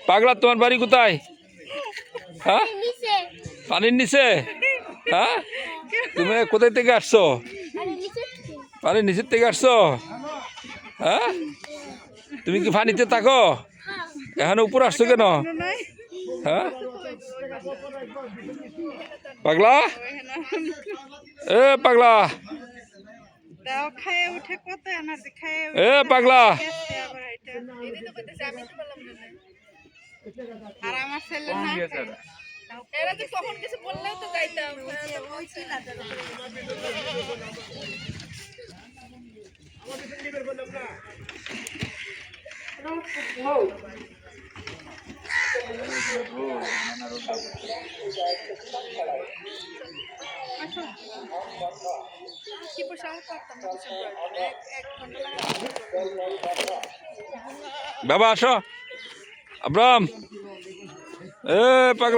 পাগলা তোমার বাড়ি কোথায়? হ্যাঁ, পানির নিচে। হ্যাঁ, তুমি কোথায় থেকে আসছো? পানির নিচের থেকে আসছো? হ্যাঁ, তুমি কি পানিতে থাকো? এখন উপরে আসছো কেন? হ্যাঁ, পাগলা, এ পাগলা, এ পাগলা, আর আমার ছেলে না এরা তো কখন কিছু বললেও তো যাইতাম বাবা আসো। আব্রাম, এ পাগলা।